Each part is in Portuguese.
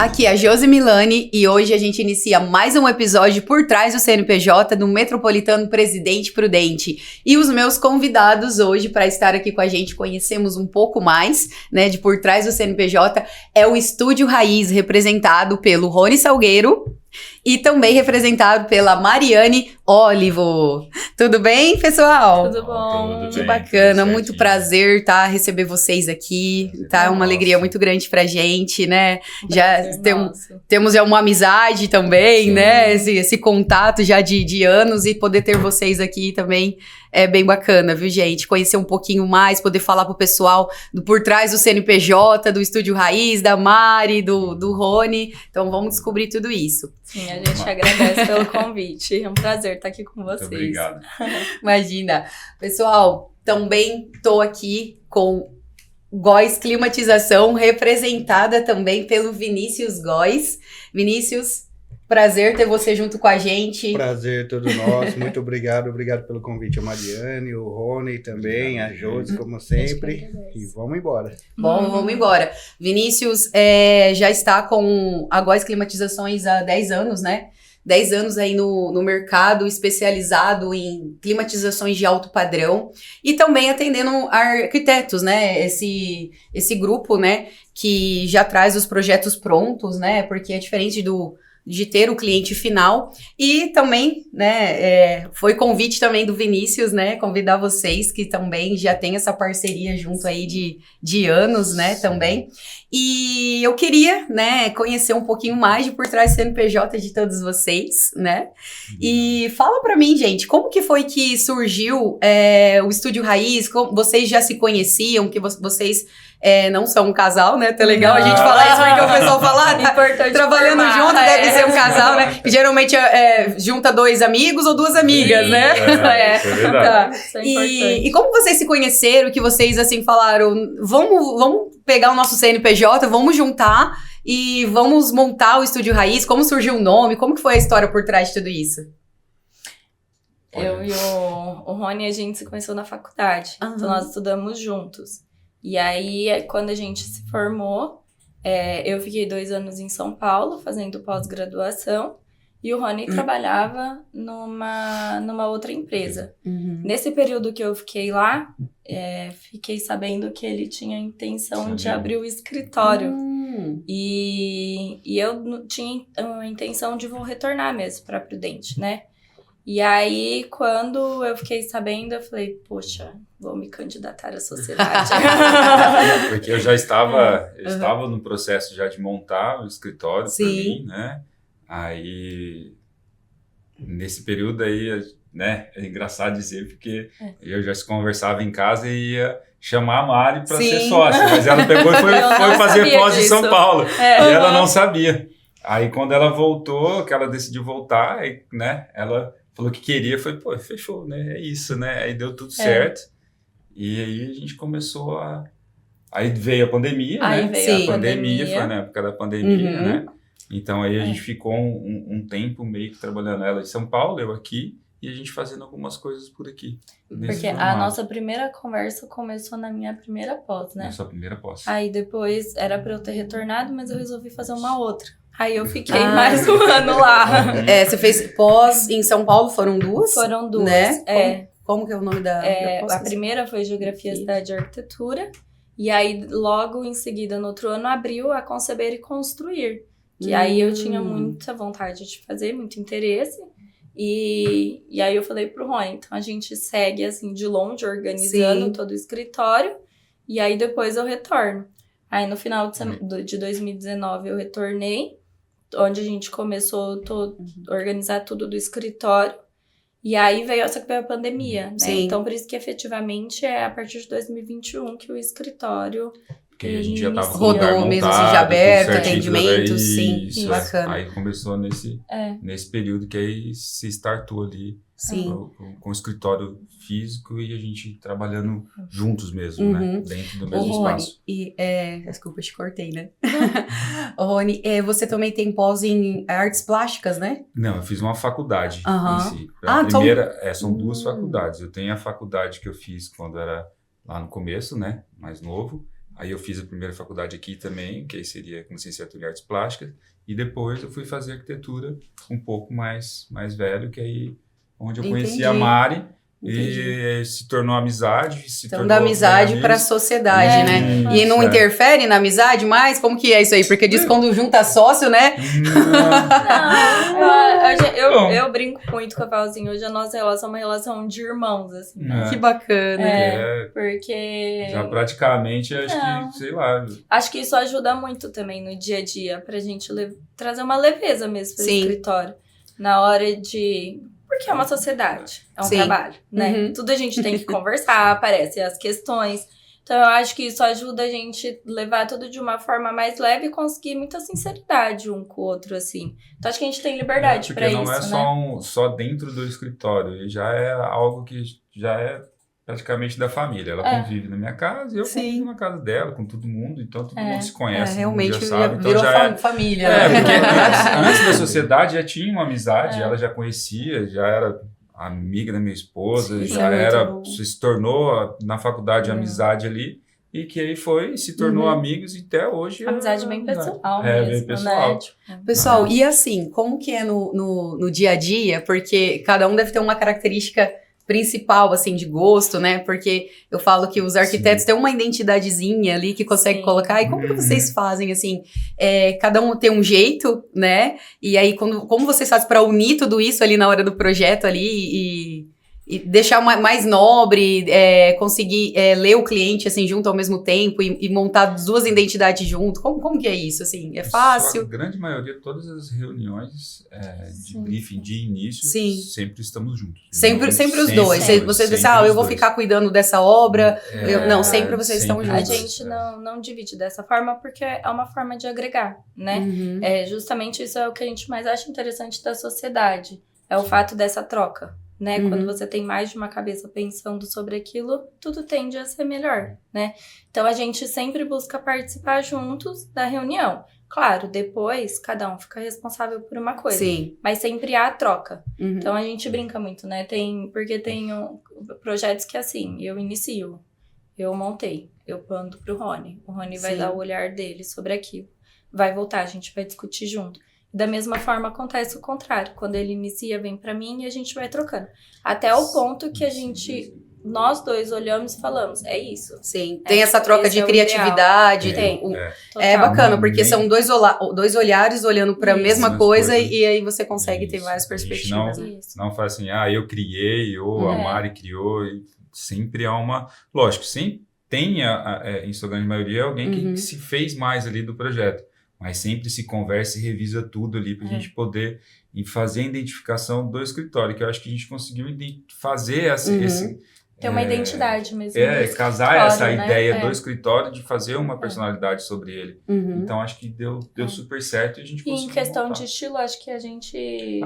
Aqui é a Josi Milani e hoje a gente inicia mais um episódio por trás do CNPJ do Metropolitano Presidente Prudente. E os meus convidados hoje para estar aqui com a gente, conhecemos um pouco mais, né, de por trás do CNPJ, é o Estúdio Raiz, representado pelo Rony Salgueiro e também representado pela Mariane Olivo. Tudo bem, pessoal? Tudo bom? Tudo Que bem, bacana, tudo muito certinho. prazer, tá, receber vocês aqui, Prazer tá, é uma nosso. alegria muito grande pra gente, né, já Nossa. temos já uma amizade também, Sim. né, esse contato já de anos e poder ter vocês aqui também é bem bacana, viu, gente, conhecer um pouquinho mais, poder falar pro pessoal do por trás do CNPJ, do Estúdio Raiz, da Mari, do Rony, então vamos descobrir tudo isso. Sim, a gente agradece pelo convite. É um prazer estar aqui com Muito vocês. obrigado. Imagina. Pessoal, também tô aqui com Góes Climatização, representada também pelo Vinícius Góes. Vinícius, prazer ter você junto com a gente. Prazer todo nosso, muito obrigado pelo convite, a Mariane, o Rony também, a Josi, como sempre, e vamos embora. Bom, vamos embora. Vinícius já está com a Góes Climatizações há 10 anos, né? 10 anos aí no mercado, especializado em climatizações de alto padrão e também atendendo arquitetos, né? Esse grupo, né? Que já traz os projetos prontos, né? Porque é diferente de ter o cliente final e também, né, foi convite também do Vinícius, né, convidar vocês que também já tem essa parceria junto aí de anos, né, também. E eu queria, né, conhecer um pouquinho mais de por trás do CNPJ de todos vocês, né, e fala pra mim, gente, como que foi que surgiu o Estúdio Raiz, como vocês já se conheciam, que vocês não são um casal, né, tá legal a gente falar isso porque o pessoal fala, tá Importante trabalhando informar, junto, deve ser um casal, né? Que geralmente junta dois amigos ou duas amigas, né? Isso é verdade. Tá. Isso é importante. E como vocês se conheceram, que vocês assim falaram, vamos pegar o nosso CNPJ, vamos juntar e vamos montar o Estúdio Raiz, como surgiu o nome, como que foi a história por trás de tudo isso? Eu e o Rony, a gente se conheceu na faculdade. Aham. Então, nós estudamos juntos. E aí, quando a gente se formou, eu fiquei 2 anos em São Paulo, fazendo pós-graduação. E o Rony trabalhava numa outra empresa. Uhum. Nesse período que eu fiquei lá, fiquei sabendo que ele tinha a intenção de abrir o escritório. E eu tinha a intenção de vou retornar mesmo para Prudente, né? E aí, quando eu fiquei sabendo, eu falei, poxa, vou me candidatar à sociedade. Porque eu já estava no processo já de montar o escritório para Sim. mim, né? Aí, nesse período aí, né? É engraçado dizer, porque eu já se conversava em casa e ia chamar a Mari para Sim. ser sócia, mas ela pegou e foi fazer sabia pós em São disso. Paulo. E ela Uhum. não sabia. Aí, quando ela voltou, que ela decidiu voltar, aí, né? Ela falou que queria, foi, pô, fechou, né? É isso, né? Aí deu tudo certo. E aí a gente começou a... Aí veio a pandemia, Aí né? veio Sim. a Pandemia, pandemia. foi na época da pandemia, Uhum. né? Então aí a gente ficou um tempo meio que trabalhando ela em São Paulo, eu aqui, e a gente fazendo algumas coisas por aqui. nesse Porque a formato. nossa primeira conversa começou na minha primeira pós, né? Nossa primeira posse. Aí depois era pra eu ter retornado, mas eu resolvi fazer uma outra. Aí eu fiquei Ah. mais um ano lá. Você fez pós em São Paulo, foram duas? Foram 2. Né? Como que é o nome da pós? A primeira foi Geografia, Cidade e Arquitetura. E aí, logo em seguida, no outro ano, abriu a Conceber e Construir. Que aí eu tinha muita vontade de fazer, muito interesse. E aí eu falei pro Rony, então a gente segue assim de longe, organizando Sim. todo o escritório. E aí depois eu retorno. Aí no final de 2019 eu retornei, onde a gente começou a organizar tudo do escritório. E aí veio a pandemia, né? Sim. Então, por isso que efetivamente é a partir de 2021 que o escritório... Porque a gente já tava com o Rodou lugar mesmo, montado, assim, já aberto, tudo certinho, tudo atendimento, bem, sim, isso, bacana. Aí começou nesse período que aí se startou ali Sim. com o escritório físico e a gente trabalhando juntos mesmo, Uhum. né? Dentro do Ô, mesmo Rony, espaço. desculpa, eu te cortei, né? Ô, Rony, você também tem pós em artes plásticas, né? Não, eu fiz uma faculdade Aham. em si. Ah, A então- primeira, são 2 faculdades. Eu tenho a faculdade que eu fiz quando era lá no começo, né? Mais novo. Aí eu fiz a primeira faculdade aqui também, que aí seria com licenciatura em artes plásticas, e depois eu fui fazer arquitetura um pouco mais velho, que aí onde eu conheci a Mari, e se tornou amizade. Então, da amizade para a sociedade, né? E não interfere na amizade mais? Como que é isso aí? Porque diz que quando junta sócio, né? Não, eu brinco muito com a Valzinha. Hoje a nossa relação é uma relação de irmãos, assim. Que bacana. Porque... Já praticamente, acho que, sei lá... Acho que isso ajuda muito também no dia a dia, pra gente trazer uma leveza mesmo pro escritório. Na hora de... Porque é uma sociedade, é um trabalho, né? Tudo a gente tem que conversar, aparecem as questões. Então, eu acho que isso ajuda a gente levar tudo de uma forma mais leve e conseguir muita sinceridade um com o outro, assim. Então, acho que a gente tem liberdade pra isso, né? Porque não é só dentro do escritório, já é algo que já é praticamente da família. Ela convive na minha casa e eu convivo na casa dela, com todo mundo. Então, todo mundo se conhece, realmente já sabe. Então, virou já família. Né? Porque antes da sociedade já tinha uma amizade, ela já conhecia, já era amiga da minha esposa, se tornou na faculdade amizade ali, e que aí se tornou amigos e até hoje... Amizade bem pessoal mesmo, bem pessoal. Né? Pessoal, e assim, como que é no dia a dia? Porque cada um deve ter uma característica principal, assim, de gosto, né? Porque eu falo que os arquitetos têm uma identidadezinha ali que consegue colocar. E como que vocês fazem, assim? Cada um tem um jeito, né? E aí, como vocês fazem para unir tudo isso ali na hora do projeto ali e deixar mais nobre, conseguir ler o cliente, assim, junto ao mesmo tempo e montar duas identidades junto? Como que é isso, assim? É fácil? A grande maioria, todas as reuniões de briefing, de início, sempre estamos juntos. Sempre os dois. Vocês dizem, eu vou ficar cuidando dessa obra. Sempre vocês estão juntos. A gente não divide dessa forma porque é uma forma de agregar, né? Justamente isso é o que a gente mais acha interessante da sociedade. É o fato dessa troca. Né? Quando você tem mais de uma cabeça pensando sobre aquilo, tudo tende a ser melhor, né? Então, a gente sempre busca participar juntos da reunião. Claro, depois, cada um fica responsável por uma coisa. Sim. Mas sempre há a troca. Então, a gente brinca muito, né? Porque tem projetos que, assim, eu inicio, eu montei, eu mando pro Rony. O Rony vai dar o olhar dele sobre aquilo. Vai voltar, a gente vai discutir junto. Da mesma forma, acontece o contrário. Quando ele inicia, vem pra mim e a gente vai trocando. Até o ponto que nós dois olhamos e falamos, é isso. Sim, tem essa troca de criatividade. É bacana, porque são dois olhares olhando pra mesma coisa e aí você consegue ter várias perspectivas. Não faz assim, eu criei, ou a Mari criou. E sempre há uma... Lógico, sempre tem, em sua grande maioria, alguém que se fez mais ali do projeto. Mas sempre se conversa e revisa tudo ali para a gente poder fazer a identificação do escritório, que eu acho que a gente conseguiu fazer ter uma identidade mesmo. Casar essa ideia do escritório de fazer uma personalidade sobre ele. Então, acho que deu super certo e a gente conseguiu. E em questão de estilo, acho que a gente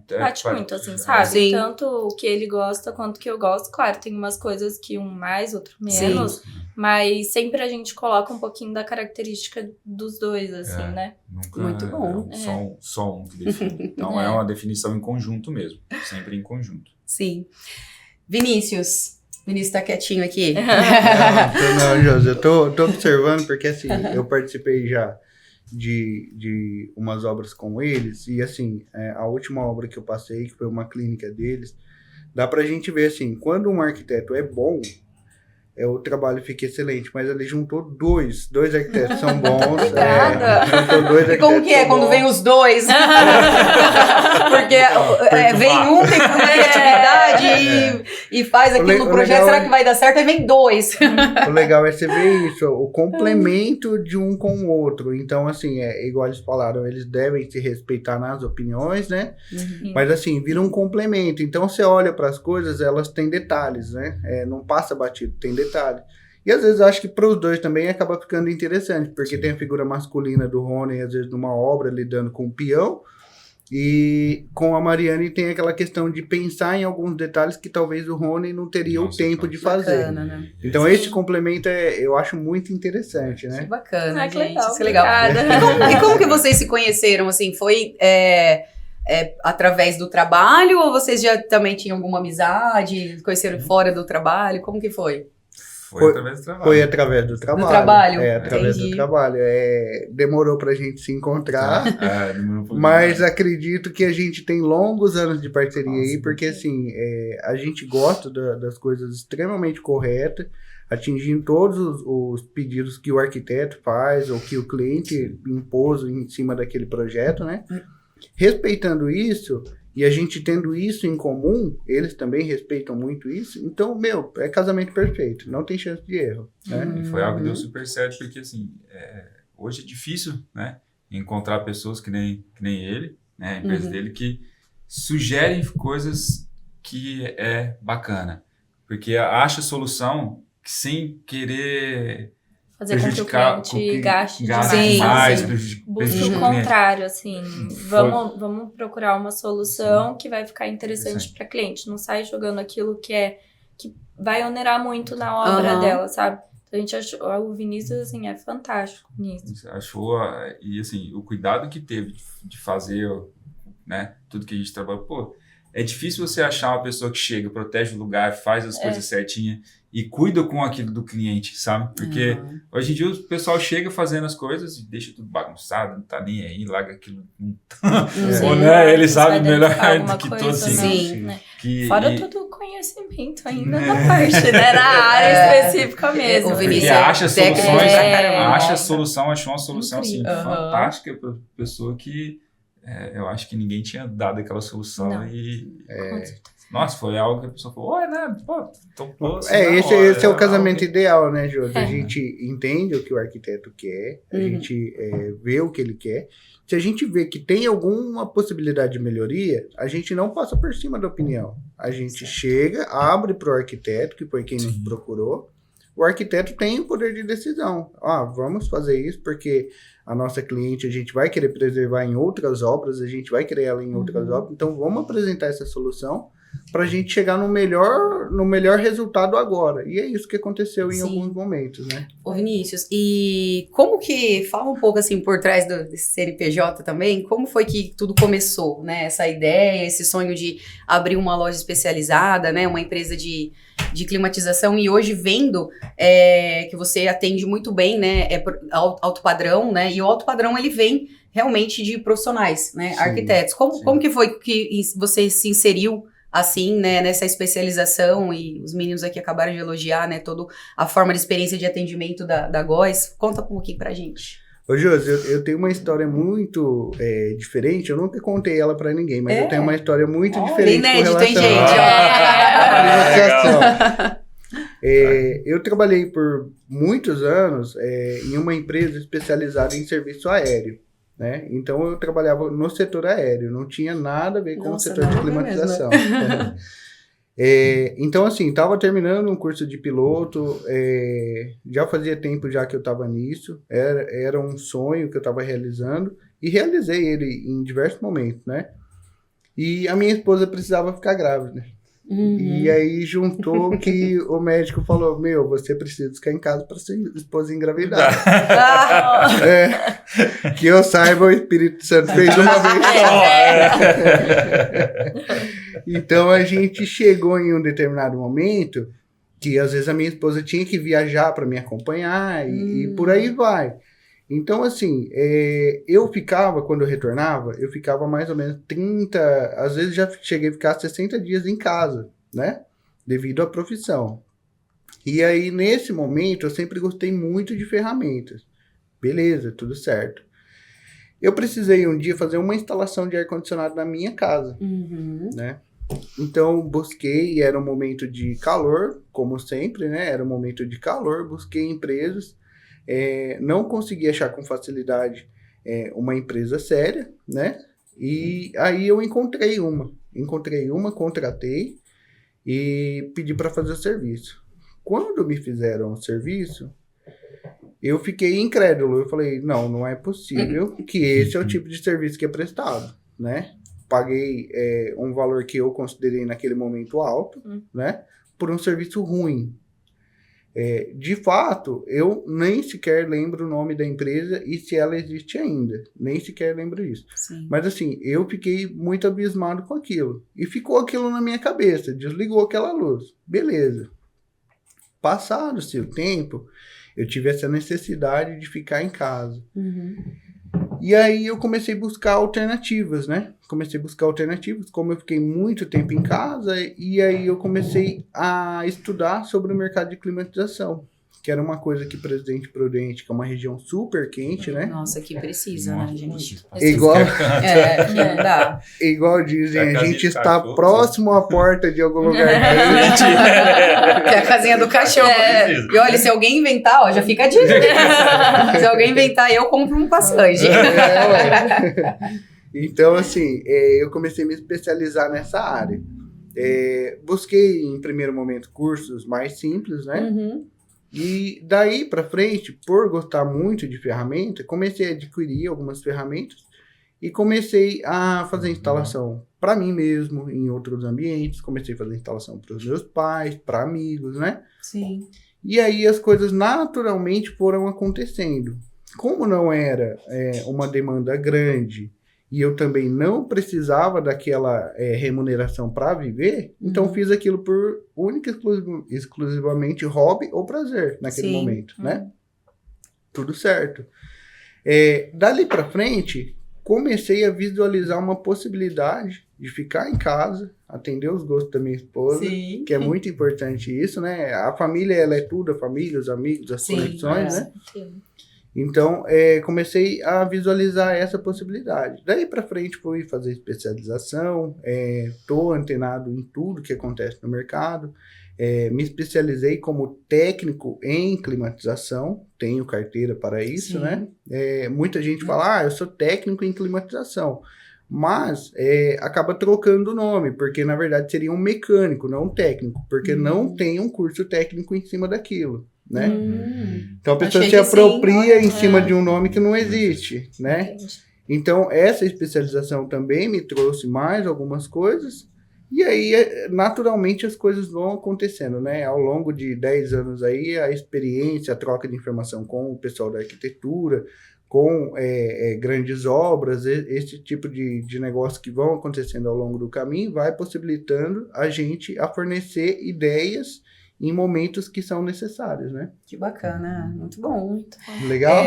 bate muito, assim, sabe? Tanto o que ele gosta quanto o que eu gosto. Claro, tem umas coisas que um mais, outro menos. Mas sempre a gente coloca um pouquinho da característica dos dois, assim, né? Nunca muito bom. Só um que define. Então, é uma definição em conjunto mesmo. Sempre em conjunto. Sim. Vinícius tá quietinho aqui. Não, Josi, eu tô observando porque, assim, eu participei já de umas obras com eles e, assim, a última obra que eu passei, que foi uma clínica deles, dá pra gente ver, assim, quando um arquiteto é bom, o trabalho fica excelente, mas ele juntou dois arquitetos são bons. Juntou dois arquitetos. Como que é quando vem os dois? Porque vem um tem criatividade e faz aquilo no projeto, será que vai dar certo? Aí vem dois. O legal é você ver isso, o complemento de um com o outro. Então, assim, igual eles falaram, eles devem se respeitar nas opiniões, né? Mas, assim, vira um complemento. Então, você olha para as coisas, elas têm detalhes, né? Não passa batido, tem detalhe. E às vezes acho que para os dois também acaba ficando interessante, porque tem a figura masculina do Rony, às vezes numa obra lidando com o peão, e com a Mariane tem aquela questão de pensar em alguns detalhes que talvez o Rony não teria o tempo de fazer. Bacana, né? Então esse complemento eu acho muito interessante, né? Que bacana, gente. Legal, isso é legal. E como que vocês se conheceram, assim? Foi... através do trabalho ou vocês já também tinham alguma amizade, conheceram fora do trabalho? Como que foi? Foi através do trabalho. Foi através do trabalho. Do trabalho? Através do trabalho. Demorou pra gente se encontrar, Demorou um pouquinho mas mais. acredito que a gente tem longos anos de parceria Nossa, aí, porque assim, a gente gosta das coisas extremamente corretas, atingindo todos os pedidos que o arquiteto faz ou que o cliente impôs em cima daquele projeto, né? Respeitando isso, e a gente tendo isso em comum, eles também respeitam muito isso, então, é casamento perfeito, não tem chance de erro, né? E foi algo que deu super certo, porque assim, hoje é difícil, né, encontrar pessoas que nem ele, né, a empresa dele, que sugerem coisas que é bacana, porque acha solução sem querer fazer com que o cliente gaste mais, busca o contrário, assim, vamos procurar uma solução que vai ficar interessante para cliente, não sai jogando aquilo que vai onerar muito na obra dela, sabe? Então a gente achou, o Vinícius, assim, é fantástico nisso. Achou, e assim, o cuidado que teve de fazer, né, tudo que a gente trabalhou, é difícil você achar uma pessoa que chega, protege o lugar, faz as coisas certinhas e cuida com aquilo do cliente, sabe? Porque hoje em dia o pessoal chega fazendo as coisas e deixa tudo bagunçado, não tá nem aí, larga aquilo. Ou, né, ele sabe melhor do que todos. Sim. Né? Fora todo o conhecimento ainda na parte, né? Na área específica mesmo. O Vinícius acha soluções, achou uma solução assim, fantástica para pessoa que eu acho que ninguém tinha dado aquela solução. Nossa, foi algo que a pessoa falou, esse é o casamento ideal, né, Jô? A gente entende o que o arquiteto quer, a gente vê o que ele quer. Se a gente vê que tem alguma possibilidade de melhoria, a gente não passa por cima da opinião. A gente chega, abre para o arquiteto, que foi quem nos procurou. O arquiteto tem o poder de decisão. Vamos fazer isso porque a nossa cliente a gente vai querer preservar em outras obras, a gente vai querer ela em outras obras. Então, vamos apresentar essa solução para a gente chegar no melhor resultado agora. E é isso que aconteceu em alguns momentos, né? Ô Vinícius, e como que, fala um pouco assim por trás desse CNPJ também, como foi que tudo começou, né? Essa ideia, esse sonho de abrir uma loja especializada, né? Uma empresa de climatização, e hoje vendo que você atende muito bem, né? Alto padrão, né? E o alto padrão, ele vem realmente de profissionais, né? Arquitetos. Como que foi que você se inseriu assim, né, nessa especialização, e os meninos aqui acabaram de elogiar, né, toda a forma de experiência de atendimento da GOES. Conta um pouquinho pra gente. Ô, Josi, eu tenho uma história muito diferente, eu nunca contei ela pra ninguém, mas eu tenho uma história muito diferente inédito, com relação à eu trabalhei por muitos anos em uma empresa especializada em serviço aéreo. Né? Então eu trabalhava no setor aéreo, não tinha nada a ver com o setor de climatização. Então assim, estava terminando um curso de piloto, já fazia tempo já que eu estava nisso, era um sonho que eu estava realizando, e realizei ele em diversos momentos, né? E a minha esposa precisava ficar grávida. E aí juntou que o médico falou, você precisa ficar em casa para sua esposa engravidar. Que eu saiba, o Espírito Santo fez uma vez só. Então a gente chegou em um determinado momento que às vezes a minha esposa tinha que viajar para me acompanhar e por aí vai. Então, assim, quando eu retornava, eu ficava mais ou menos 30, às vezes já cheguei a ficar 60 dias em casa, né? Devido à profissão. E aí, nesse momento, eu sempre gostei muito de ferramentas. Beleza, tudo certo. Eu precisei um dia fazer uma instalação de ar-condicionado na minha casa, né? Então, busquei, era um momento de calor, como sempre, né? Era um momento de calor, busquei empresas. Não consegui achar com facilidade uma empresa séria, né? E aí eu encontrei uma, contratei e pedi para fazer o serviço. Quando me fizeram o serviço, eu fiquei incrédulo. Eu falei, não é possível que esse é o tipo de serviço que é prestado, né? Paguei um valor que eu considerei naquele momento alto, né? Por um serviço ruim. De fato, eu nem sequer lembro o nome da empresa e se ela existe ainda. Nem sequer lembro isso. Sim. Mas assim, eu fiquei muito abismado com aquilo. E ficou aquilo na minha cabeça. Desligou aquela luz. Beleza. Passado-se o tempo, eu tive essa necessidade de ficar em casa. E aí eu comecei a buscar alternativas, né? Como eu fiquei muito tempo em casa, e aí eu comecei a estudar sobre o mercado de climatização, que era uma coisa que Presidente Prudente, que é uma região super quente, né? Nossa, que precisa, né, gente? Igual, Que não dá. igual dizem, É a a gente casinha de está cachorro. próximo à porta de algum lugar quente. Que é a casinha do cachorro. E olha, se alguém inventar, ó, já fica a dica. Se alguém inventar, eu compro um passagem. Então, assim, eu comecei a me especializar nessa área. Busquei, em primeiro momento, cursos mais simples, né? E daí pra frente, por gostar muito de ferramenta, comecei a adquirir algumas ferramentas e comecei a fazer instalação para mim mesmo, em outros ambientes. Comecei a fazer instalação para os meus pais, para amigos, né? Sim. E aí as coisas naturalmente foram acontecendo. Como não era uma demanda grande e eu também não precisava daquela remuneração para viver, então fiz aquilo por única e exclusivamente hobby ou prazer naquele momento, né? Tudo certo. Dali para frente, comecei a visualizar uma possibilidade de ficar em casa, atender os gostos da minha esposa, que é muito importante isso, né? A família, ela é tudo, a família, os amigos, as conexões, né? Então, comecei a visualizar essa possibilidade. Daí para frente, fui fazer especialização, estou antenado em tudo que acontece no mercado, me especializei como técnico em climatização, tenho carteira para isso, né? Muita gente fala, eu sou técnico em climatização, mas acaba trocando o nome, porque na verdade seria um mecânico, não um técnico, porque não tem um curso técnico em cima daquilo. Né? Então a pessoa se apropria em cima de um nome que não existe, né? Então essa especialização também me trouxe mais algumas coisas, e aí naturalmente as coisas vão acontecendo, né? Ao longo de 10 anos aí, a experiência, a troca de informação com o pessoal da arquitetura, com grandes obras, esse tipo de negócio que vão acontecendo ao longo do caminho, vai possibilitando a gente a fornecer ideias em momentos que são necessários, né? Que bacana, muito bom. Legal?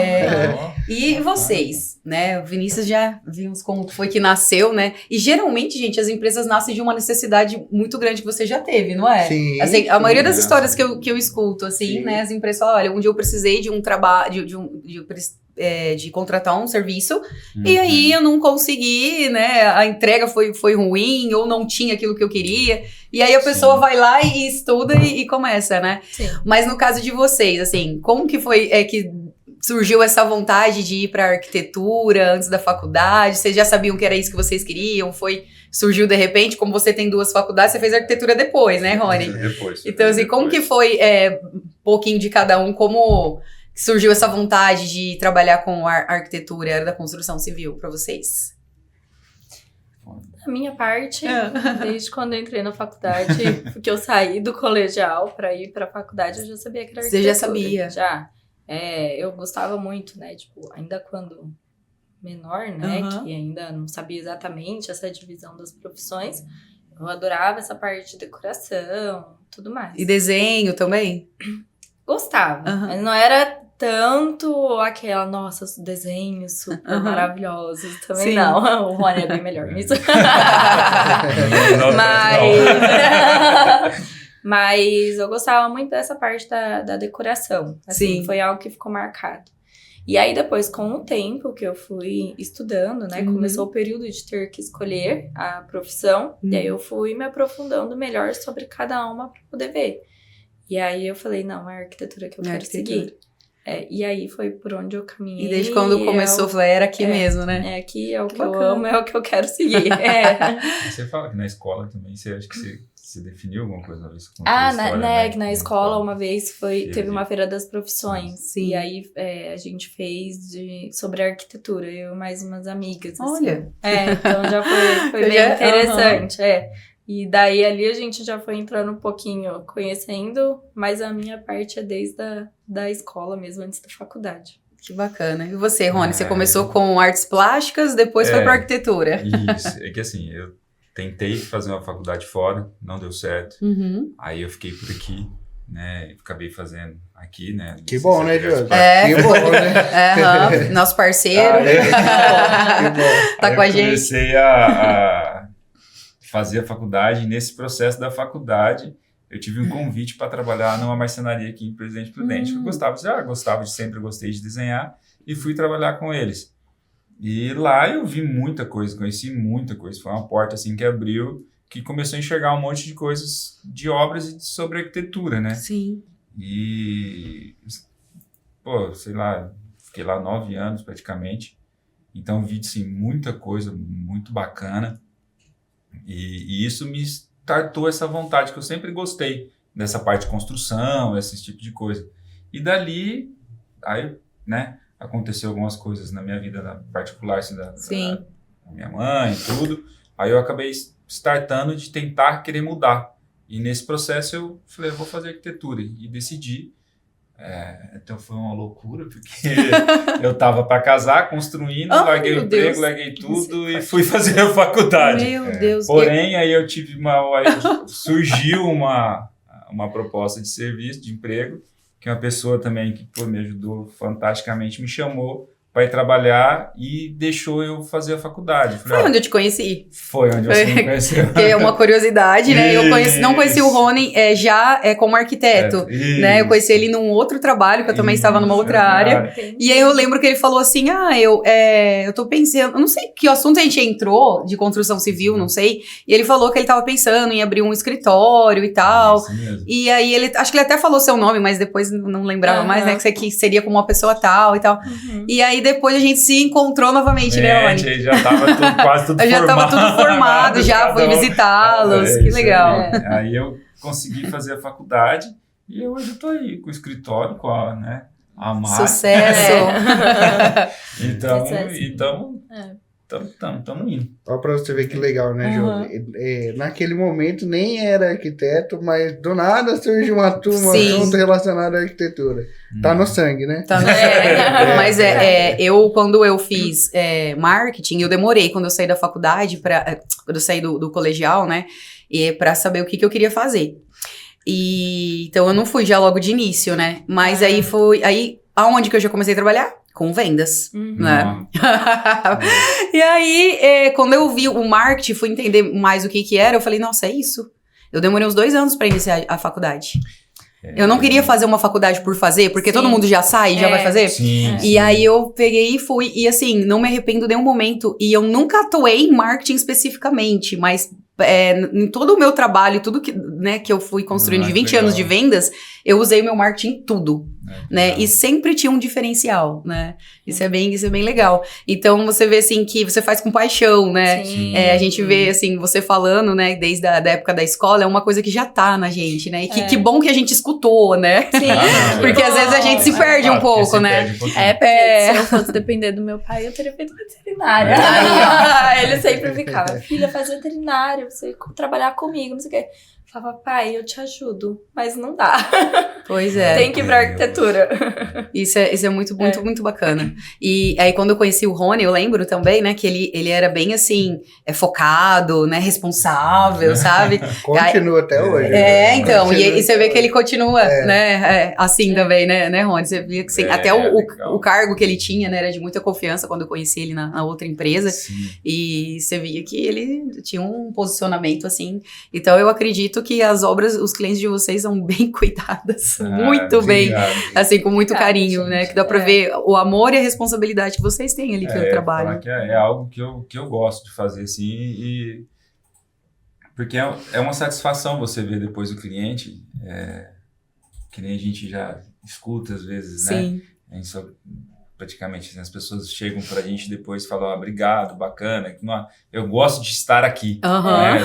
E vocês, né? O Vinícius já vimos como foi que nasceu, né? E geralmente, gente, as empresas nascem de uma necessidade muito grande que você já teve, não é? Sim. Assim, a maioria das histórias que eu escuto, assim, né? As empresas falam, olha, um dia eu precisei de um trabalho, de contratar um serviço, e aí eu não consegui, né? A entrega foi ruim, ou não tinha aquilo que eu queria. E aí a pessoa vai lá e estuda e começa, né? Sim. Mas no caso de vocês, assim, como que foi que surgiu essa vontade de ir para arquitetura antes da faculdade? Vocês já sabiam que era isso que vocês queriam? Surgiu de repente? Como você tem 2 faculdades, você fez arquitetura depois, né, Rony? Depois. Então, assim, como que foi um pouquinho de cada um? Como surgiu essa vontade de trabalhar com a arquitetura e a área da construção civil para vocês? A minha parte, desde quando eu entrei na faculdade, porque eu saí do colegial para ir para a faculdade, eu já sabia que era arquitetura. Você já sabia? Já. Eu gostava muito, né? Tipo, ainda quando menor, né? Que ainda não sabia exatamente essa divisão das profissões. Eu adorava essa parte de decoração, tudo mais. E desenho também? Gostava, mas não era tanto aquela, nossa, desenhos super maravilhosos. Também Sim. não. O Rony é bem melhor nisso. Mas eu gostava muito dessa parte da decoração. Assim, Sim. foi algo que ficou marcado. E aí, depois, com o tempo que eu fui estudando, né? Começou o período de ter que escolher a profissão. E aí, eu fui me aprofundando melhor sobre cada uma para poder ver. E aí, eu falei, não, é a arquitetura que eu quero seguir. E aí, foi por onde eu caminhei. E desde quando começou, falei, era aqui mesmo, né? Aqui é o que eu bacana. amo, é o que eu quero seguir. Você fala que na escola também, você acha que você definiu alguma coisa a isso? Na escola, uma vez teve uma feira das profissões. Sim. E aí a gente fez sobre arquitetura, eu e mais umas amigas. Olha. Assim. Então já foi bem interessante. E daí ali a gente já foi entrando um pouquinho conhecendo, mas a minha parte é desde da escola mesmo, antes da faculdade. Que bacana. E você, Rony, você começou com artes plásticas, depois foi para arquitetura. Isso, é que assim, eu tentei fazer uma faculdade fora, não deu certo. Uhum. Aí eu fiquei por aqui. né? Acabei fazendo aqui, né? Que bom, né, Josi? É. Que bom, né? Nosso parceiro. Que bom. Tá Aí com a eu gente. comecei a fazer a faculdade, e nesse processo da faculdade, eu tive um convite para trabalhar numa marcenaria aqui em Presidente Prudente. Eu sempre gostei de desenhar, e fui trabalhar com eles. E lá eu vi muita coisa, conheci muita coisa. Foi uma porta assim que abriu, que começou a enxergar um monte de coisas, de obras e sobre arquitetura, né? Sim. E, pô, sei lá, fiquei lá 9 anos praticamente. Então vi, assim, muita coisa muito bacana. E isso me startou essa vontade, que eu sempre gostei dessa parte de construção, esse tipo de coisa. E dali, aí, né, aconteceu algumas coisas na minha vida particular, assim, da minha mãe e tudo. Aí eu acabei startando de tentar querer mudar. E nesse processo eu falei, eu vou fazer arquitetura. E decidi. Então foi uma loucura, porque eu tava para casar, construindo, larguei o emprego, larguei tudo e fui fazer a faculdade. Meu Deus. Porém, aí eu tive surgiu uma proposta de serviço, de emprego, que uma pessoa também que me ajudou fantasticamente, me chamou para ir trabalhar e deixou eu fazer a faculdade. Falei, Foi onde eu te conheci. Foi onde você me conheceu. Que é uma curiosidade, né? Eu não conheci o Rony já como arquiteto, né? Eu conheci ele num outro trabalho, que eu também estava numa outra área. E aí eu lembro que ele falou assim, eu tô pensando, eu não sei que assunto a gente entrou, de construção civil, não sei. E ele falou que ele tava pensando em abrir um escritório e tal. Isso mesmo. E aí acho que ele até falou seu nome, mas depois não lembrava mais, né? Que seria como uma pessoa tal e tal. E aí depois a gente se encontrou novamente, né, Rony? Já tava quase tudo formado. Já tava tudo formado, já fui visitá-los, que legal. Aí eu consegui fazer a faculdade e hoje eu tô aí com o escritório, com a marca. Sucesso! Então, estamos indo. Olha pra você ver que legal, né, Josi? Naquele momento nem era arquiteto, mas do nada surge uma turma junto relacionada à arquitetura. Tá no sangue, né? Tá no sangue. Mas quando eu fiz marketing, eu demorei quando eu saí da faculdade, quando eu saí do colegial, né? Pra saber o que eu queria fazer. Então eu não fui já logo de início, né? Mas aí aonde que eu já comecei a trabalhar? Com vendas, né? E aí, quando eu vi o marketing, fui entender mais o que era, eu falei, nossa, é isso. Eu demorei uns 2 anos pra iniciar a faculdade. Eu não queria fazer uma faculdade por fazer, porque todo mundo já sai e já vai fazer. E aí eu peguei e fui, e assim, não me arrependo de nenhum momento. E eu nunca atuei em marketing especificamente, mas em todo o meu trabalho, tudo que eu fui construindo de 20 anos de vendas, eu usei o meu marketing em tudo, né? E sempre tinha um diferencial, né? Isso é bem legal. Então, você vê, assim, que você faz com paixão, né? A gente vê, assim, você falando, né? Desde a época da escola, é uma coisa que já tá na gente, né? E que bom que a gente escutou, né? Sim. Porque às vezes a gente se perde um pouco, né? Se eu fosse depender do meu pai, eu teria feito veterinária. Ele sempre ficava, filha, faz veterinária, você trabalhar comigo, não sei o quê. Falava, pai, eu te ajudo, mas não dá. Pois é. Tem que ir pra arquitetura. Isso é muito bacana. E aí, quando eu conheci o Rony, eu lembro também, né, que ele era bem, assim, focado, né, responsável, sabe? Continua até hoje. Então, e você vê que ele continua, né, assim também, né, Rony? Você via que assim, até o cargo que ele tinha, né, era de muita confiança quando eu conheci ele na outra empresa. Sim. E você via que ele tinha um posicionamento, assim. Então, eu acredito que as obras, os clientes de vocês são bem cuidadas, muito bem, assim, com muito carinho, né? Que dá pra ver o amor e a responsabilidade que vocês têm ali pelo trabalho. Que é algo que eu gosto de fazer, assim, porque é uma satisfação você ver depois o cliente, que nem a gente já escuta às vezes, Sim. né? Praticamente, assim, as pessoas chegam pra gente depois e falam, obrigado, bacana, eu gosto de estar aqui, né?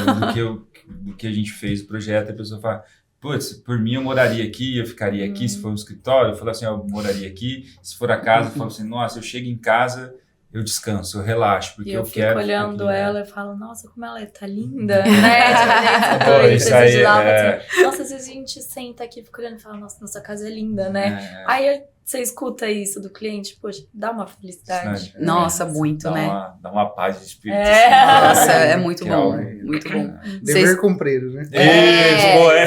Do que a gente fez o projeto, a pessoa fala, putz, por mim eu moraria aqui, eu ficaria aqui, se for um escritório, eu falo assim, eu moraria aqui, se for a casa, eu falo assim, nossa, eu chego em casa, eu descanso, eu relaxo, porque eu quero... E eu fico olhando ela e falo, nossa, como ela tá linda, né? Isso aí, nossa, às vezes a gente senta aqui, fica olhando e fala, nossa casa é linda, né? Aí você escuta isso do cliente, poxa, dá uma felicidade. Nossa, muito, né? Dá uma paz de espírito. Nossa, é muito bom, muito bom. Dever cumprido, né?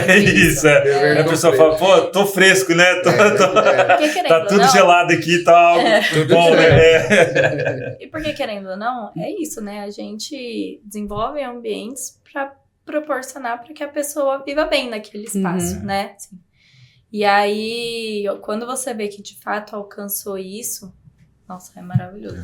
É isso, é. A pessoa fala, pô, tô fresco, né? Porque, tá tudo gelado aqui e tal. Tudo Bom, E porque, querendo ou não, é isso, né? A gente desenvolve ambientes para proporcionar para que a pessoa viva bem naquele espaço, né? Assim. E aí, quando você vê que de fato alcançou isso, nossa, é maravilhoso.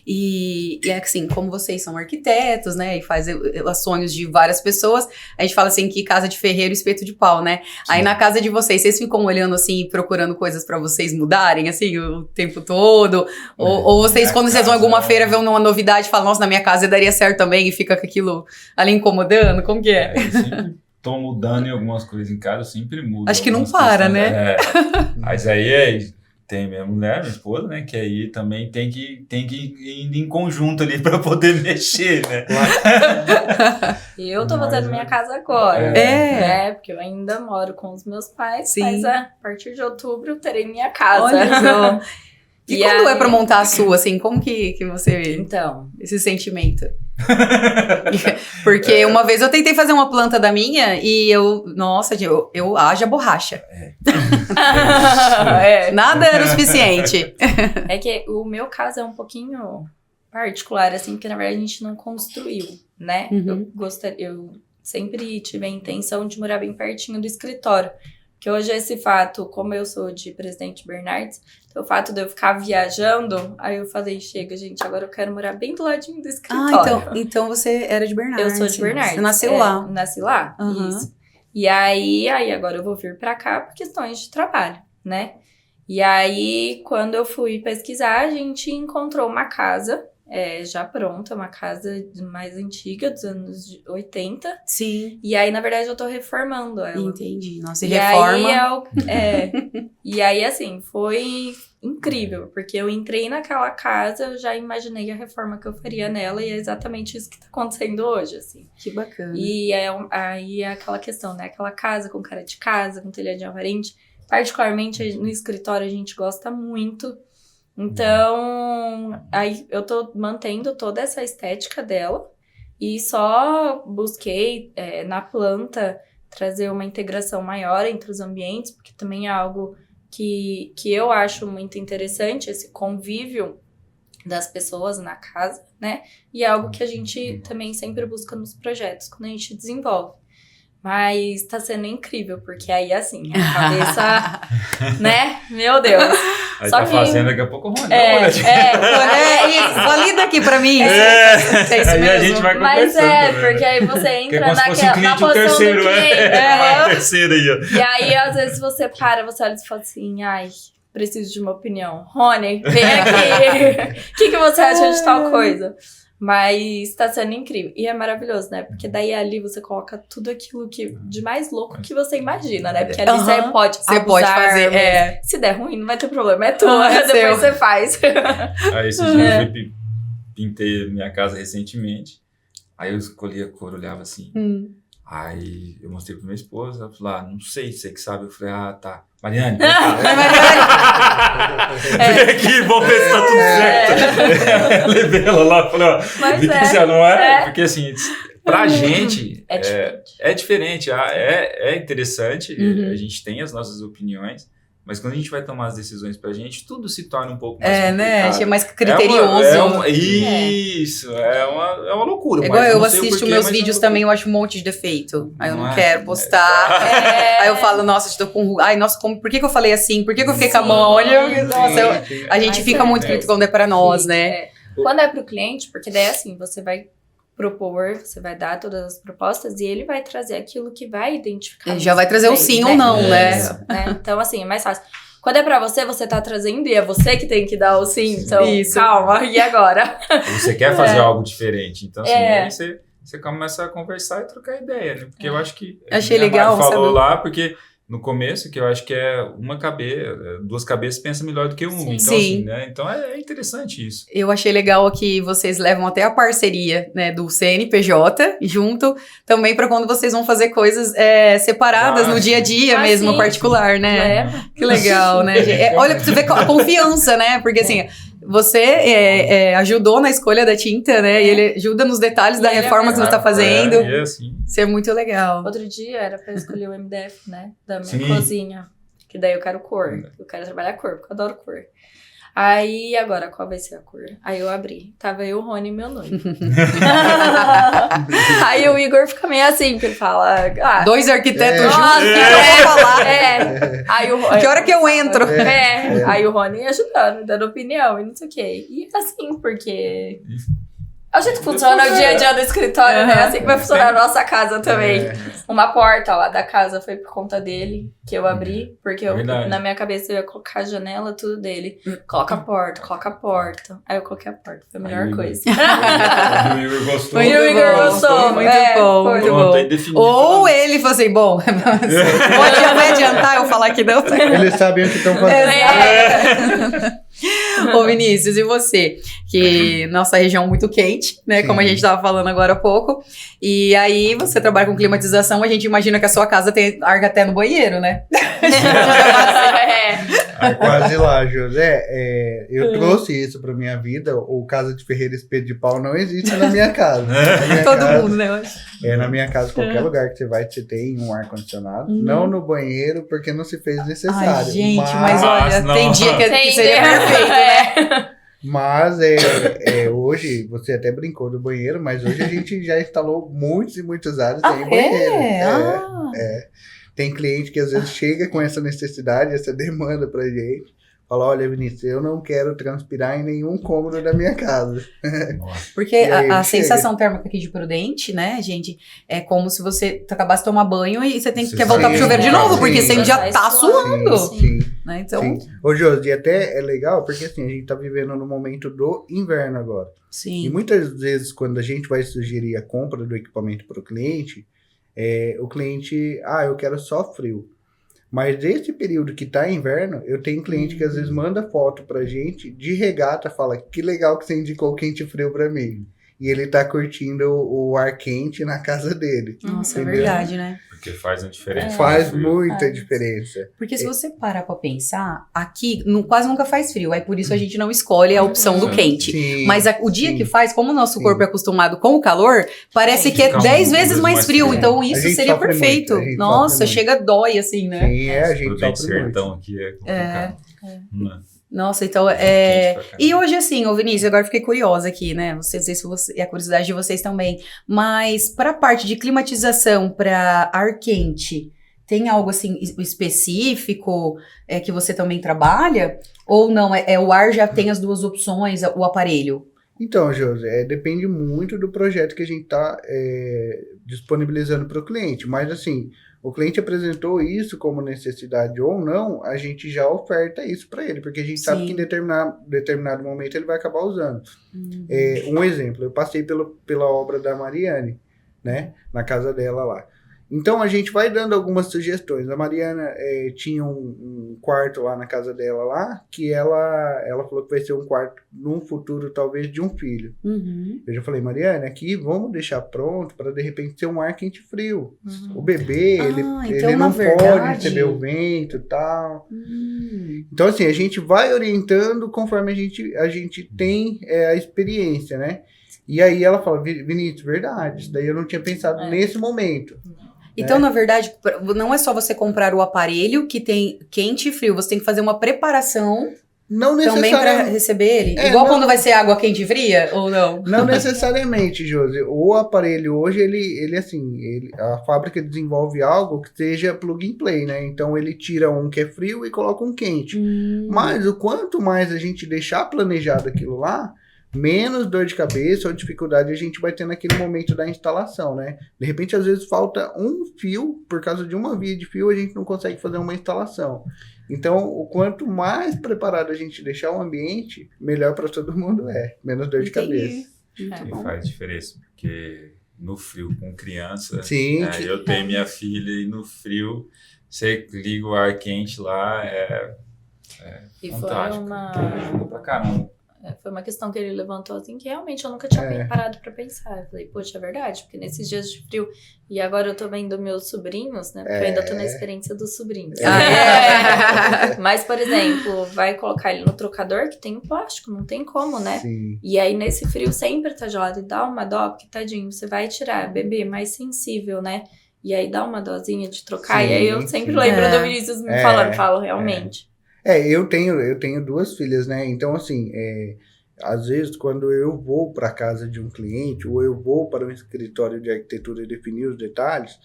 E é assim, como vocês são arquitetos, né, e fazem os sonhos de várias pessoas, a gente fala assim que casa de ferreiro, espeto de pau, né? Sim. Aí na casa de vocês ficam olhando assim, procurando coisas pra vocês mudarem, assim, o tempo todo? Ou vocês, quando vocês vão em alguma feira, vê uma novidade e falam, nossa, na minha casa daria certo também, e fica com aquilo ali incomodando? Como que é? Eu sempre tô mudando em algumas coisas em casa, eu sempre mudo. Acho que não para, né? Mas aí tem minha mulher, minha esposa, né? Que aí também tem que ir em conjunto ali pra poder mexer, né? Eu tô fazendo minha casa agora. Né? Porque eu ainda moro com os meus pais. Sim. Mas a partir de outubro eu terei minha casa. Olha só. E quando é pra montar a sua, assim, como que você vê esse sentimento? Porque uma vez eu tentei fazer uma planta da minha e eu haja borracha. Nada era o suficiente. É que o meu caso é um pouquinho particular, assim, porque na verdade a gente não construiu, né? Eu sempre tive a intenção de morar bem pertinho do escritório. Que hoje esse fato, como eu sou de Presidente Bernardes, o fato de eu ficar viajando, aí eu falei, chega, gente, agora eu quero morar bem do ladinho do escritório. Então você era de Bernardes. Eu sou de Bernardes. Você nasceu lá. Nasci lá, isso. E aí agora eu vou vir pra cá por questões de trabalho, né? E aí, quando eu fui pesquisar, a gente encontrou uma casa já pronta, uma casa mais antiga, dos anos 80. Sim. E aí, na verdade, eu tô reformando ela. Entendi. Nossa, e reforma. E aí, assim, foi incrível, porque eu entrei naquela casa, eu já imaginei a reforma que eu faria nela, e é exatamente isso que tá acontecendo hoje, assim. Que bacana. E aí é aquela questão, né? Aquela casa com cara de casa, com telhadinho aparente. Particularmente no escritório a gente gosta muito. Então, aí eu tô mantendo toda essa estética dela e só busquei na planta trazer uma integração maior entre os ambientes, porque também é algo que eu acho muito interessante, esse convívio das pessoas na casa, né? E é algo que a gente também sempre busca nos projetos, quando a gente desenvolve. Mas tá sendo incrível, porque aí, assim, a cabeça, né? Meu Deus. Aí só tá fazendo daqui a pouco o Rony. Isso, valida aqui pra mim. Aí a gente vai conversando. Mas porque aí você entra na posição terceiro, do cliente. Terceiro aí, ó. E aí, às vezes, você olha e fala assim, ai, preciso de uma opinião. Rony, vem aqui. O que você acha de tal coisa? Mas tá sendo incrível. E é maravilhoso, né? Porque daí ali você coloca tudo aquilo de mais louco que você imagina, né? Porque ali você pode fazer. Se der ruim, não vai ter problema. É tua. Depois você faz. Aí esse dia eu pintei minha casa recentemente. Aí eu escolhi a cor, olhava assim. Aí eu mostrei pra minha esposa. Ela falou, não sei, você que sabe. Eu falei, tá. Mariane, vem aqui, vamos ver se tá tudo certo. Levei ela lá, falei, não é? Porque assim, pra gente é diferente, é interessante, a gente tem as nossas opiniões, mas quando a gente vai tomar as decisões pra gente, tudo se torna um pouco mais complicado. Né? A gente é mais criterioso. Isso, é uma loucura. Igual eu assisto meus vídeos também, eu acho um monte de defeito. Aí eu não quero postar. Aí eu falo, nossa, estou com... Ai, nossa, por que eu falei assim? Por que eu fiquei com a mão? Nossa, a gente fica muito crítico quando é pra nós, né? Quando é pro cliente, porque daí assim, você vai propor, você vai dar todas as propostas e ele vai trazer aquilo que vai identificar. Ele já vai trazer o sim ou não, né? Então, assim, é mais fácil. Quando é pra você tá trazendo e é você que tem que dar o sim. Então, calma, e agora? Você quer fazer algo diferente. Então, assim, aí você começa a conversar e trocar ideia, né? Porque eu acho que... Achei legal, falou lá, porque... No começo, que eu acho que duas cabeças pensam melhor do que uma. Então, assim, né? Então é interessante isso. Eu achei legal que vocês levam até a parceria, né, do CNPJ junto, também para quando vocês vão fazer coisas separadas no dia a dia mesmo, particular, né? Que legal, né? Olha, você vê a confiança, né? Porque assim, Você ajudou na escolha da tinta, né? E ele ajuda nos detalhes da reforma que você tá fazendo. Assim. Isso é muito legal. Outro dia era pra escolher o MDF, né? Da minha Sim. cozinha. Que daí eu quero cor. Eu quero trabalhar cor, porque eu adoro cor. Aí, agora, qual vai ser a cor? Aí eu abri. Tava eu, o Rony e meu noivo. Aí o Igor fica meio assim, porque ele fala... Ah, 2 arquitetos juntos, nossa, o que eu vou falar? Aí o Que hora que eu entro? Aí o Rony ajudando, dando opinião e não sei o quê. E é assim, porque... É o jeito que funciona o dia a dia do escritório, né? É assim que vai funcionar a nossa casa também. Uma porta lá da casa foi por conta dele, que eu abri, porque na minha cabeça eu ia colocar a janela, tudo dele. Coloca a porta. Aí eu coloquei a porta, foi a melhor coisa. O Igor gostou. O Igor gostou. Muito bom, muito bom. Aí definido. Ou ele falou assim, bom, vai adiantar eu falar que não? Eles sabem o que estão fazendo. Ô Vinícius, e você? Que nossa região é muito quente, né? Sim. Como a gente tava falando agora há pouco. E aí, você trabalha com climatização, a gente imagina que a sua casa tem ar até no banheiro, né? Quase lá, José. Eu trouxe isso pra minha vida. O Casa de Ferreira Espeto de Pau não existe na minha casa. Na minha Todo casa, mundo, né? na minha casa, qualquer lugar que você vai, você tem um ar-condicionado. Não no banheiro, porque não se fez necessário. Ai, gente, mas olha, não. tem dia que Tem seria dia. perfeito, né? Mas hoje, você até brincou do banheiro, mas hoje a gente já instalou muitos e muitos ares em banheiro. Tem cliente que às vezes chega com essa necessidade, essa demanda pra gente. Fala, olha, Vinícius, eu não quero transpirar em nenhum cômodo da minha casa. Porque E aí, a chega. sensação térmica aqui de Prudente, né, gente, é como se você acabasse de tomar banho e você Você quer voltar pro sim, chuveiro de novo, porque sim, você já vai tá suando, Sim. né? Então, Sim. Ô, Josi, até é legal, porque assim, a gente tá vivendo no momento do inverno agora. E sim. muitas vezes, quando a gente vai sugerir a compra do equipamento para o cliente, eu quero só frio. Mas nesse período que tá inverno, eu tenho cliente que às vezes manda foto pra gente de regata, fala, que legal que você indicou quente frio pra mim. E ele tá curtindo o ar quente na casa dele. Nossa, é entendeu? verdade, né? Porque faz a diferença. Faz no frio. muita diferença. Porque se você parar pra pensar, aqui quase nunca faz frio, aí por isso a gente não escolhe a opção do quente. Sim, Mas o dia sim. que faz, como o nosso Sim. corpo é acostumado com o calor, parece que é Fica 10 muito vezes mais mais frio. frio. Então A isso gente seria sofre perfeito. muito, a gente Nossa, sofre muito. chega dói assim, né? Sim, a gente Prudente sofre muito. sertão aqui é complicado. Nossa, então Quente é. pra caramba. E hoje, assim, ô Vinícius, agora fiquei curiosa aqui, né? Não sei se você. E a curiosidade de vocês também. Mas pra parte de climatização pra ar quente, tem algo assim específico que você também trabalha? Ou não? O ar já tem as duas opções, o aparelho? Então, José, depende muito do projeto que a gente está disponibilizando para o cliente. Mas, assim, o cliente apresentou isso como necessidade ou não, a gente já oferta isso para ele, porque a gente sabe que em determinado momento ele vai acabar usando. Um exemplo, eu passei pela obra da Mariane, né, na casa dela lá. Então, a gente vai dando algumas sugestões. A Mariana tinha um quarto lá na casa dela lá, que ela falou que vai ser um quarto, num futuro, talvez, de um filho. Eu já falei, Mariana, aqui vamos deixar pronto para, de repente, ser um ar quente e frio. O bebê, então, ele na não verdade... pode receber o vento e tal. Então, assim, a gente vai orientando conforme a gente tem a experiência, né? E aí ela fala, Vinícius, verdade, isso daí eu não tinha pensado nesse momento. Então, na verdade, não é só você comprar o aparelho que tem quente e frio, você tem que fazer uma preparação Não também para necessariamente. receber ele. Igual quando vai ser água quente e fria, ou não? Não necessariamente, Josi. O aparelho hoje, a fábrica desenvolve algo que seja plug and play, né? Então ele tira um que é frio e coloca um quente. Mas o quanto mais a gente deixar planejado aquilo lá, menos dor de cabeça ou dificuldade a gente vai ter naquele momento da instalação, né? De repente, às vezes, falta um fio, por causa de uma via de fio, a gente não consegue fazer uma instalação. Então, o quanto mais preparado a gente deixar o ambiente, melhor para todo mundo menos dor de cabeça. E faz diferença, porque no frio com criança, Sim. Eu tenho minha filha e no frio, você liga o ar quente lá, E fantástico. foi uma... Ajuda pra caramba. Foi uma questão que ele levantou assim, que realmente eu nunca tinha parado pra pensar. Eu falei, poxa, é verdade, porque nesses dias de frio, e agora eu tô vendo meus sobrinhos, né? Porque eu ainda tô na experiência dos sobrinhos. Mas, por exemplo, vai colocar ele no trocador, que tem um plástico, não tem como, né? Sim. E aí, nesse frio, sempre tá gelado. E dá uma dó, porque, tadinho, você vai tirar, bebê mais sensível, né? E aí dá uma dosinha de trocar. E aí eu sempre lembro do Vinícius me falando, falo, realmente. Eu tenho 2 filhas, né? Então, assim, às vezes, quando eu vou para casa de um cliente, ou eu vou para um escritório de arquitetura e definir os detalhes,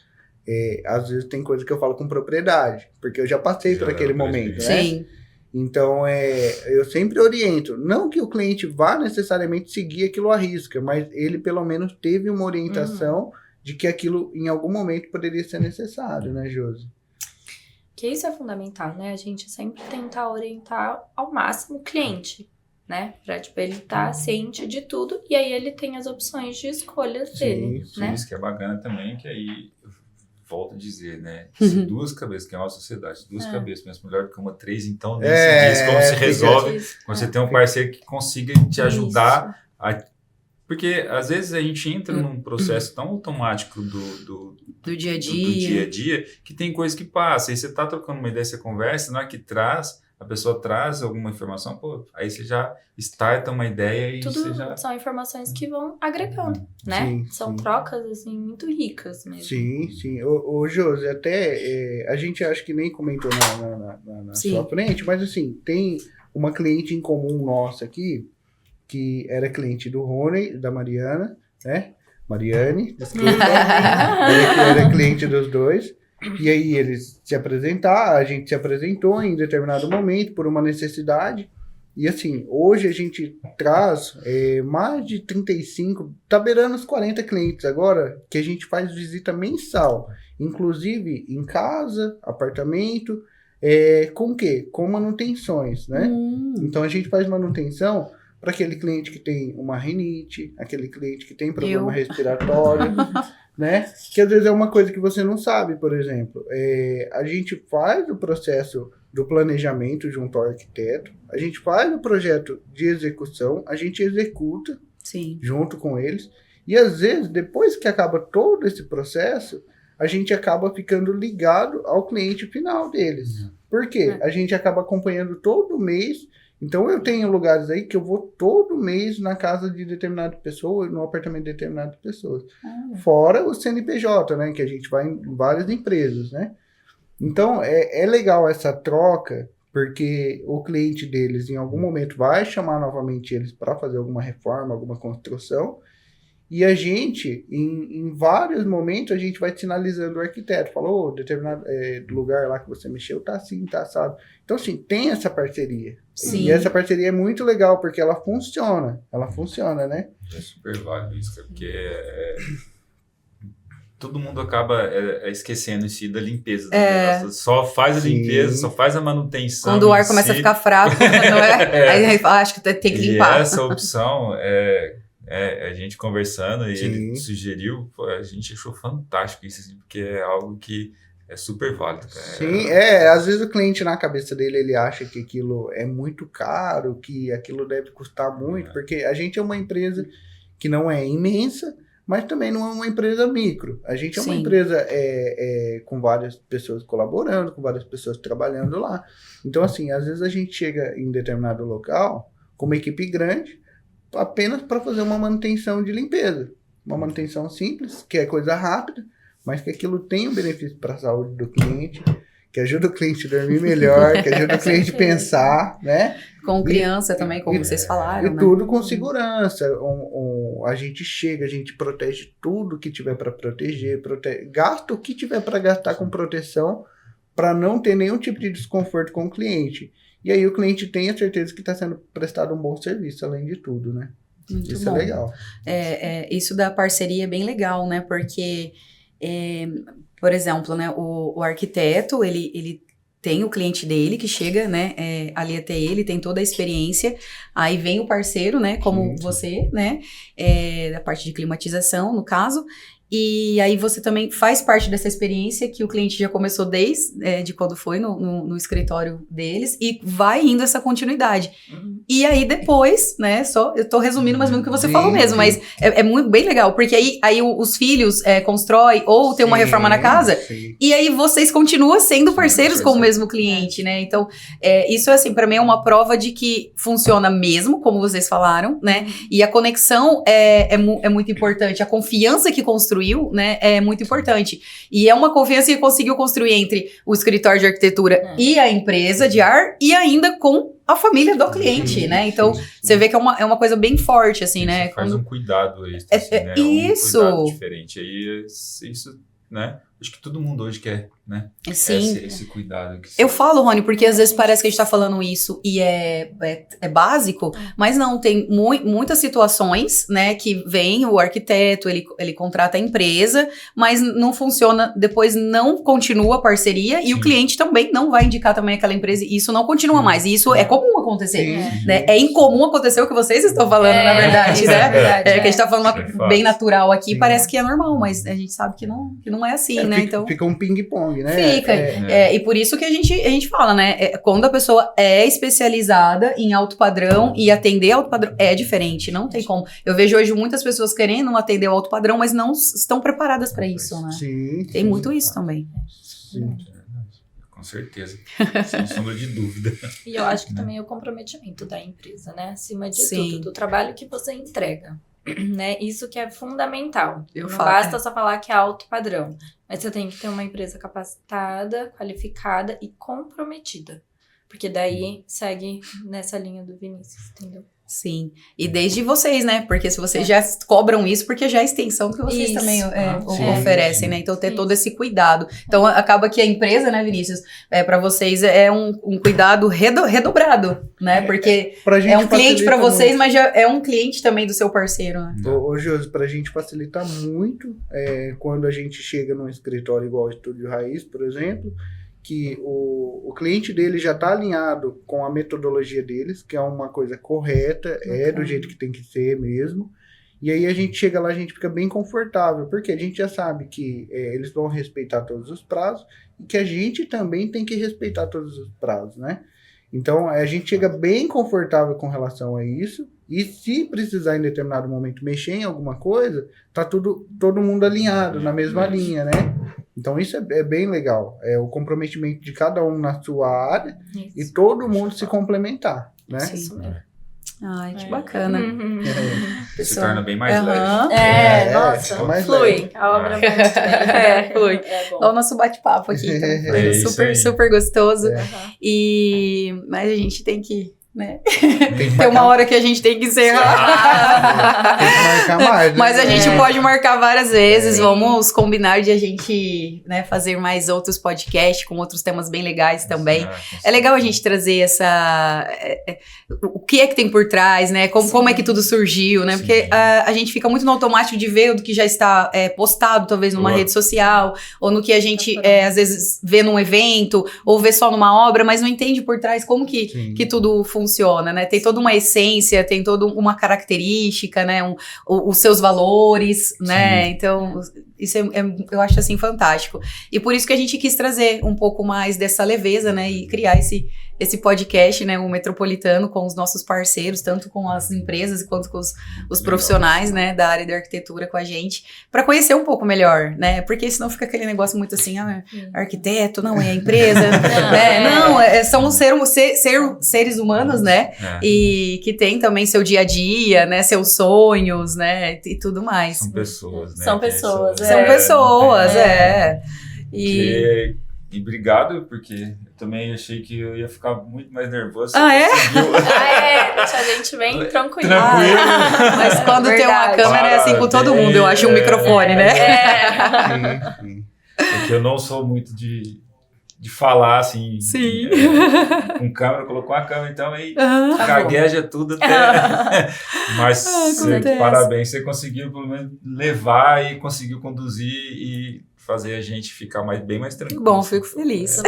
às vezes tem coisa que eu falo com propriedade, porque eu já passei por aquele momento, né? Sim. Então, eu sempre oriento. Não que o cliente vá necessariamente seguir aquilo à risca, mas ele, pelo menos, teve uma orientação de que aquilo, em algum momento, poderia ser necessário, né, Josi? Que isso é fundamental, né? A gente sempre tentar orientar ao máximo o cliente, né? Pra, tipo, ele estar ciente de tudo e aí ele tem as opções de escolhas dele, né? Isso que é bacana também, que aí, volto a dizer, né? Se 2 cabeças, que é uma sociedade, 2 cabeças, pensa melhor do que uma 3, então nem se diz como se resolve quando você tem um parceiro que consiga te ajudar a... Porque, às vezes, a gente entra num processo tão automático do dia a dia, que tem coisa que passa. Aí você tá trocando uma ideia, você conversa, na hora que a pessoa traz alguma informação, pô, aí você já starta uma ideia e tudo você já... são informações que vão agregando, né? São trocas, assim, muito ricas mesmo. Sim. Ô Josi, até a gente acha que nem comentou na sua frente, mas assim, tem uma cliente em comum nossa aqui, que era cliente do Rony, da Mariana, né? Mariane, desculpa. era cliente dos 2. E aí eles a gente se apresentou em determinado momento por uma necessidade. E assim, hoje a gente traz mais de 35, tá beirando os 40 clientes agora, que a gente faz visita mensal. Inclusive em casa, apartamento, com o quê? Com manutenções, né? Então a gente faz manutenção para aquele cliente que tem uma rinite, aquele cliente que tem problema respiratório, né? Que às vezes é uma coisa que você não sabe, por exemplo. A gente faz o processo do planejamento junto ao arquiteto, a gente faz o projeto de execução, a gente executa junto com eles, e às vezes, depois que acaba todo esse processo, a gente acaba ficando ligado ao cliente final deles. Por quê? A gente acaba acompanhando todo mês. Então, eu tenho lugares aí que eu vou todo mês na casa de determinada pessoa, no apartamento de determinadas pessoas. Fora o CNPJ, né? Que a gente vai em várias empresas, né? Então, é legal essa troca, porque o cliente deles, em algum momento, vai chamar novamente eles para fazer alguma reforma, alguma construção. E a gente, em vários momentos, a gente vai sinalizando o arquiteto. Falou, determinado lugar lá que você mexeu, tá assim, tá assado. Então, assim, tem essa parceria. Sim. E essa parceria é muito legal, porque ela funciona. Ela funciona, né? É super válido isso, porque todo mundo acaba esquecendo em si da limpeza. Só faz a limpeza, só faz a manutenção. Quando o ar começa a ficar fraco, não é? Aí acho que tem que limpar. E essa opção a gente conversando, e ele sugeriu, a gente achou fantástico isso, assim, porque é algo que é super válido, cara. Sim, às vezes o cliente na cabeça dele, ele acha que aquilo é muito caro, que aquilo deve custar muito, porque a gente é uma empresa que não é imensa, mas também não é uma empresa micro. A gente é uma empresa com várias pessoas colaborando, com várias pessoas trabalhando lá. Então, assim, às vezes a gente chega em determinado local com uma equipe grande, apenas para fazer uma manutenção de limpeza. Uma manutenção simples, que é coisa rápida, mas que aquilo tem um benefício para a saúde do cliente, que ajuda o cliente a dormir melhor, que ajuda o cliente a pensar, né? Com criança também, como vocês falaram, e tudo com segurança. A gente chega, a gente protege tudo que tiver para proteger, gasta o que tiver para gastar com proteção, para não ter nenhum tipo de desconforto com o cliente. E aí o cliente tem a certeza que está sendo prestado um bom serviço, além de tudo, né? Muito isso bom. É legal. Isso da parceria é bem legal, né? Porque, por exemplo, né, o arquiteto, ele tem o cliente dele que chega, né, ali até ele, tem toda a experiência, aí vem o parceiro, né, como você, né, da parte de climatização, no caso, E aí você também faz parte dessa experiência que o cliente já começou desde de quando foi no escritório deles e vai indo essa continuidade. E aí depois, né, eu tô resumindo mais ou menos o que você falou mesmo, mas é muito bem legal, porque aí os filhos constroem ou tem uma reforma na casa, e aí vocês continuam sendo parceiros com o mesmo cliente, né? Então, isso assim, pra mim é uma prova de que funciona mesmo, como vocês falaram, né? E a conexão é muito importante, a confiança que construiu, né, é muito importante. E é uma confiança que conseguiu construir entre o escritório de arquitetura e a empresa de ar, e ainda com a família do cliente, né? Então, você vê que é uma coisa bem forte, assim, né? Faz um cuidado extra, assim, né? Isso. Um cuidado diferente. Aí, isso, né? Acho que todo mundo hoje quer, né? Sim. Esse cuidado. Eu falo, Rony, porque às vezes parece que a gente tá falando isso e é básico, mas não, tem muitas situações, né, que vem o arquiteto, ele contrata a empresa, mas não funciona, depois não continua a parceria e o cliente também não vai indicar também aquela empresa e isso não continua mais. E isso é comum acontecer, né? É incomum acontecer o que vocês estão falando, na verdade, né? É verdade, que a gente tá falando bem natural aqui, parece que é normal, mas a gente sabe que não é assim, né? Então fica um ping-pong, né? Fica. E por isso que a gente fala, né? Quando a pessoa é especializada em alto padrão e atender alto padrão, é diferente, não tem como. Eu vejo hoje muitas pessoas querendo atender o alto padrão, mas não estão preparadas para isso, né? Tem muito isso também. Sim. Com certeza, sem sombra de dúvida. E eu acho que também é o comprometimento da empresa, né? Acima de Sim. tudo, do trabalho que você entrega. Né? Isso que é fundamental. Não falo, basta só falar que é alto padrão, mas você tem que ter uma empresa capacitada, qualificada e comprometida. Porque daí segue nessa linha do Vinícius, entendeu? Sim. E desde vocês, né? Porque se vocês já cobram isso, porque já é a extensão que vocês Isso. também Sim, oferecem, né? Então, ter todo esse cuidado. Então, acaba que a empresa, né, Vinícius, para vocês é um cuidado redobrado, né? Porque Pra gente é um cliente para facilita vocês, muito. mas já é um cliente também do seu parceiro, né? Ô, Josi, pra gente facilitar muito, quando a gente chega num escritório igual o Estúdio Raiz, por exemplo, que o cliente dele já está alinhado com a metodologia deles, que é uma coisa correta, do jeito que tem que ser mesmo. E aí a gente chega lá, a gente fica bem confortável, porque a gente já sabe que eles vão respeitar todos os prazos e que a gente também tem que respeitar todos os prazos, né? Então a gente chega bem confortável com relação a isso. E se precisar em determinado momento mexer em alguma coisa, tá todo mundo alinhado na mesma linha, né? Então isso é bem legal. É o comprometimento de cada um na sua área e todo mundo se complementar, né? Isso mesmo. Ai, que bacana. Se torna bem mais leve. Nossa, fica mais flui. leve. A obra vai muito bem. Flui. É bom. Olha o nosso bate-papo aqui. Então, foi isso super, aí. super gostoso. Mas a gente tem que, né? Tem uma hora que a gente tem que encerrar. Tem que marcar mais, né? Mas a gente pode marcar várias vezes. Vamos combinar de a gente, né, fazer mais outros podcasts com outros temas bem legais também. É legal a gente trazer o que é que tem por trás, né? Como é que tudo surgiu, né? Porque a gente fica muito no automático de ver o que já está postado, talvez, numa rede social, ou no que a gente, às vezes, vê num evento, ou vê só numa obra, mas não entende por trás como que tudo funciona, né? Tem toda uma essência, tem toda uma característica, né? Os seus valores, né? Então, isso eu acho, assim, fantástico. E por isso que a gente quis trazer um pouco mais dessa leveza, né? E criar esse podcast, né? O Metropolitano, com os nossos parceiros, tanto com as empresas quanto com os profissionais, né? Da área de arquitetura com a gente, para conhecer um pouco melhor, né? Porque senão fica aquele negócio muito assim, arquiteto, não é a empresa, né? Não, são seres humanos, né? E que tem também seu dia a dia, né? Seus sonhos, né? E tudo mais. São pessoas, né? São pessoas, São pessoas, E obrigado, porque eu também achei que eu ia ficar muito mais nervoso. Deixa a gente bem tranquilo. Mas quando tem uma câmera é assim com todo mundo, eu acho, um microfone, né? Porque eu não sou muito de falar assim. Sim. Com câmera, colocou a câmera, então aí gagueja tudo até. Mas parabéns, você conseguiu pelo menos levar e conseguiu conduzir e fazer a gente ficar bem mais tranquilo. Bom, fico feliz.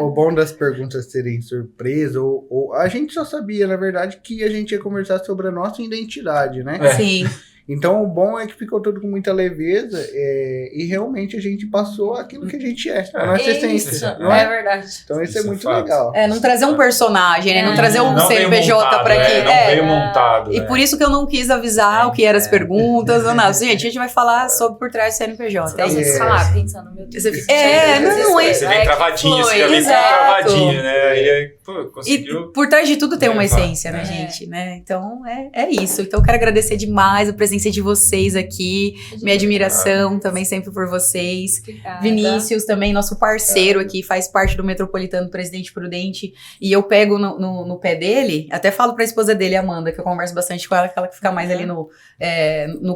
O bom das perguntas serem surpresa, ou a gente só sabia, na verdade, que a gente ia conversar sobre a nossa identidade, né? Sim. Então, o bom é que ficou tudo com muita leveza e realmente a gente passou aquilo que a gente a nossa essência. Não é verdade. Então, isso é muito fato. legal. Não trazer um personagem, né? Não trazer um Não veio CNPJ montado, pra aqui. Não veio montado. E por isso que eu não quis avisar o que eram as perguntas ou nada. Gente, a gente vai falar sobre por trás do CNPJ. Então, você fica lá pensando, meu Deus. Você vem travadinho, você vem travadinho, né? Aí, pô, conseguiu. E por trás de tudo tem uma essência, né, gente? Né? Então, é isso. Então, eu quero agradecer demais a presença de vocês aqui. Minha admiração também sempre por vocês. Obrigada. Vinícius também, nosso parceiro aqui, faz parte do Metropolitano Presidente Prudente. E eu pego no pé dele, até falo pra esposa dele, Amanda, que eu converso bastante com ela, que ela fica mais ali no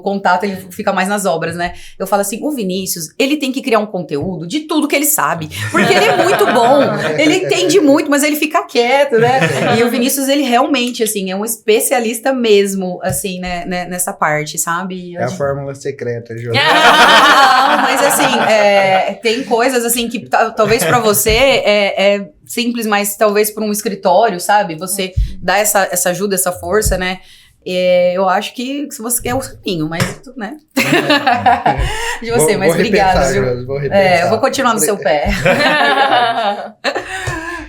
contato, ele fica mais nas obras, né? Eu falo assim, o Vinícius, ele tem que criar um conteúdo de tudo que ele sabe. Porque ele é muito bom, ele entende muito, mas ele fica quieto, né? E o Vinícius, ele realmente, assim, é um especialista mesmo, assim, né, nessa parte, sabe? É a fórmula secreta, Jô. Não, mas assim, tem coisas assim que talvez pra você é simples, mas talvez pra um escritório, sabe? Você dá essa ajuda, essa força, né? Eu acho que se você quer o caminho, mas, né? De você, mas obrigada, viu? Eu vou continuar no seu pé.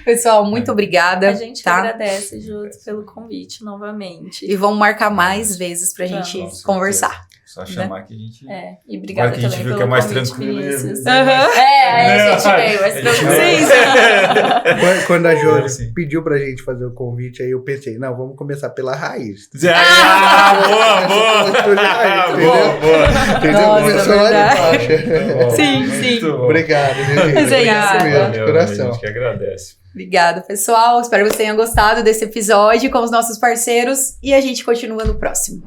Pessoal, muito obrigada. A gente agradece, Jô, pelo convite novamente. E vamos marcar mais vezes pra gente conversar. Só chamar que a gente... E obrigada também pelo convite, viu que é mais tranquilo. A gente veio mais tranquilo. Quando a Jô pediu pra gente fazer o convite, aí eu pensei, não, vamos começar pela raiz. Boa! Entendeu? Nossa, começou lá de baixo. Sim. Obrigado, gente. Mas é isso mesmo, de coração. A gente que agradece. Obrigada, pessoal. Espero que vocês tenham gostado desse episódio com os nossos parceiros e a gente continua no próximo.